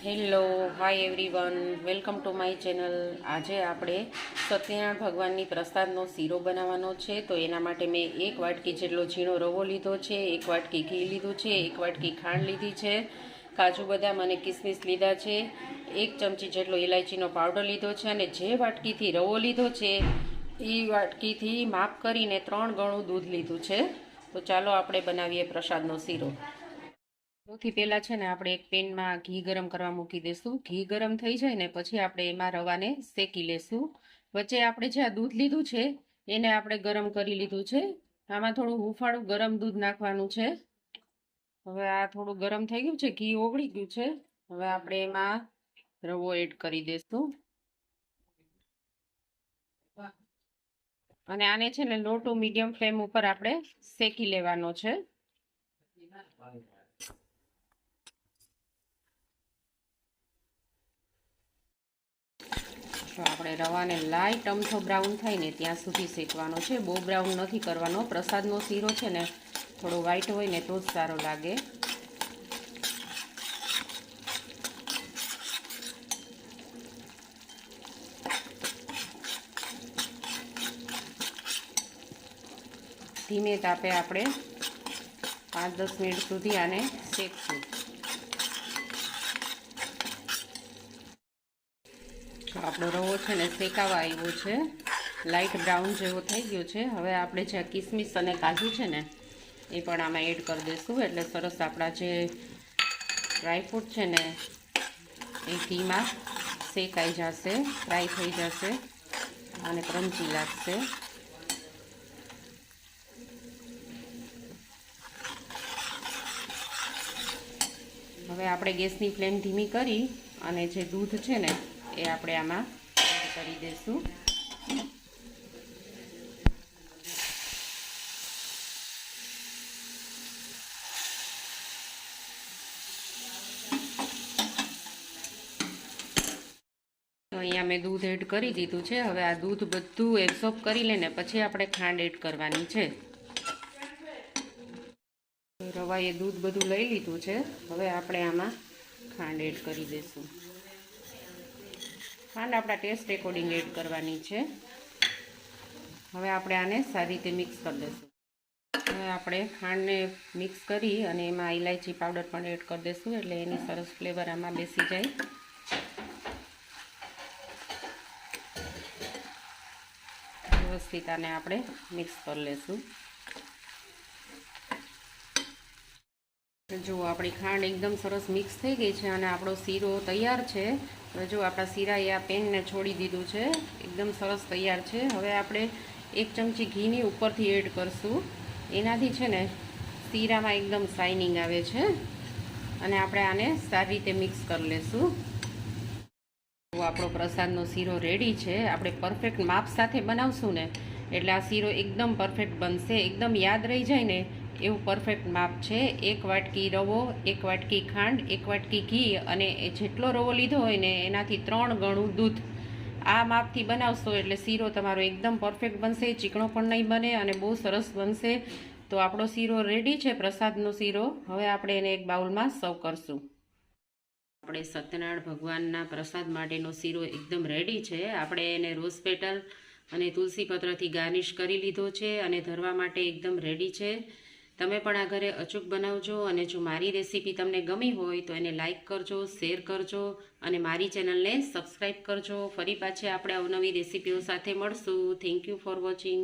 Hello hi everyone, welcome to my channel. આજે આપણે સત્યનારાયણ ભગવાનની પ્રસાદનો શીરો બનાવવાનો છે. તો એના માટે મેં 1 વાટકી જેટલો ઝીણો રવો લીધો છે, 1 વાટકી ઘી લીધું છે, 1 વાટકી ખાંડ લીધી છે, કાજુ બદામ અને કિસમિસ લીધા છે, 1 ચમચી જેટલો ઇલાયચીનો પાવડર લીધો છે અને જે વાટકીથી રવો લીધો છે એ વાટકીથી માપ કરીને 3 ગણું દૂધ લીધું છે. તો ચાલો આપણે બનાવીએ પ્રસાદનો શીરો. સૌથી પહેલાં છે ને આપણે એક પેનમાં ઘી ગરમ કરવા મૂકી દઈશું. ઘી ગરમ થઈ જાય ને પછી આપણે એમાં રવાને શેકી લેશું. વચ્ચે આપણે જે આ દૂધ લીધું છે એને આપણે ગરમ કરી લીધું છે. આમાં થોડું હુંફાળું ગરમ દૂધ નાખવાનું છે. હવે આ થોડું ગરમ થઈ ગયું છે, ઘી ઓગળી ગયું છે. હવે આપણે એમાં રવો એડ કરી દઈશું અને આને છે ને લો ટુ મીડિયમ ફ્લેમ ઉપર આપણે શેકી લેવાનો છે. તો આપણે રવાને લાઈટ અમથો બ્રાઉન થાય ને ત્યાં સુધી શેકવાનો છે. બહુ બ્રાઉન નથી કરવાનો. પ્રસાદનો શીરો છે ને થોડો વ્હાઈટ હોય ને તો જ સારો લાગે. ધીમે તાપે આપણે 5-10 મિનિટ સુધી આને શેકશું. આપણો રવો છે ને શેકાવા આવ્યો છે, લાઇટ બ્રાઉન જેવો થઈ ગયો છે. હવે આપણે જે કિસમિસ અને કાજુ છે ને એ પણ આમાં એડ કરી દઈશું. એટલે સરસ આપણા જે ડ્રાયફ્રૂટ છે ને એ ઘીમાં શેકાઈ જશે, ફ્રાય થઈ જશે અને ક્રન્ચી લાગશે. હવે આપણે ગેસની ફ્લેમ ધીમી કરી અને જે દૂધ છે ને એ આપણે આમાં એડ કરી દઈશું. તો અહીંયા મેં દૂધ એડ કરી દીધું છે. હવે આ દૂધ બધું એબ્ઝોર્બ કરી લઈને પછી આપણે ખાંડ એડ કરવાની છે. રવાએ દૂધ બધું લઈ લીધું છે. હવે આપણે આમાં ખાંડ એડ કરી દઈશું. ખાંડ આપણા ટેસ્ટ એકોર્ડિંગ એડ કરવાની છે. હવે આપણે આને સારી રીતે મિક્સ કરી દઈશું. હવે આપણે ખાંડને મિક્સ કરી અને એમાં ઇલાયચી પાવડર પણ એડ કરી દઈશું એટલે એની સરસ ફ્લેવર આમાં બેસી જાય. વ્યવસ્થિત આને આપણે મિક્સ કરી લઈશું. જો આપણી ખાંડ એકદમ સરસ મિક્સ થઈ ગઈ છે અને આપણો શીરો તૈયાર છે. હવે જો આપણા શીરાએ આ પેનને છોડી દીધું છે, એકદમ સરસ તૈયાર છે. હવે આપણે 1 ચમચી ઘીની ઉપરથી એડ કરશું. એનાથી છે ને શીરામાં એકદમ શાઇનિંગ આવે છે અને આપણે આને સારી રીતે મિક્સ કરી લઈશું. તો આપણો પ્રસાદનો શીરો રેડી છે. આપણે પરફેક્ટ માપ સાથે બનાવશું ને એટલે આ શીરો એકદમ પરફેક્ટ બનશે. એકદમ યાદ રહી જાય ને એવું પરફેક્ટ માપ છે. 1 વાટકી રવો, 1 વાટકી ખાંડ, 1 વાટકી ઘી અને જેટલો રવો લીધો હોય ને એનાથી 3 ગણું દૂધ. આ માપથી બનાવશો એટલે શીરો તમારો એકદમ પરફેક્ટ બનશે, ચીકણો પણ નહીં બને અને બહુ સરસ બનશે. તો આપણો શીરો રેડી છે, પ્રસાદનો શીરો. હવે આપણે એને એક બાઉલમાં સર્વ કરશું. આપણે સત્યનારાયણ ભગવાનના પ્રસાદ માટેનો શીરો એકદમ રેડી છે. આપણે એને રોઝ પેટલ અને તુલસી પત્રથી ગાર્નિશ કરી લીધો છે અને ધરવા માટે એકદમ રેડી છે. તમે પણ આ ઘરે અચૂક બનાવજો અને જો મારી રેસીપી તમને ગમી હોય તો એને લાઇક કરજો, શેર કરજો અને મારી ચેનલને સબસ્ક્રાઈબ કરજો. ફરી પાછી આપણે અવનવી રેસીપીઓ સાથે મળશું. Thank you for watching.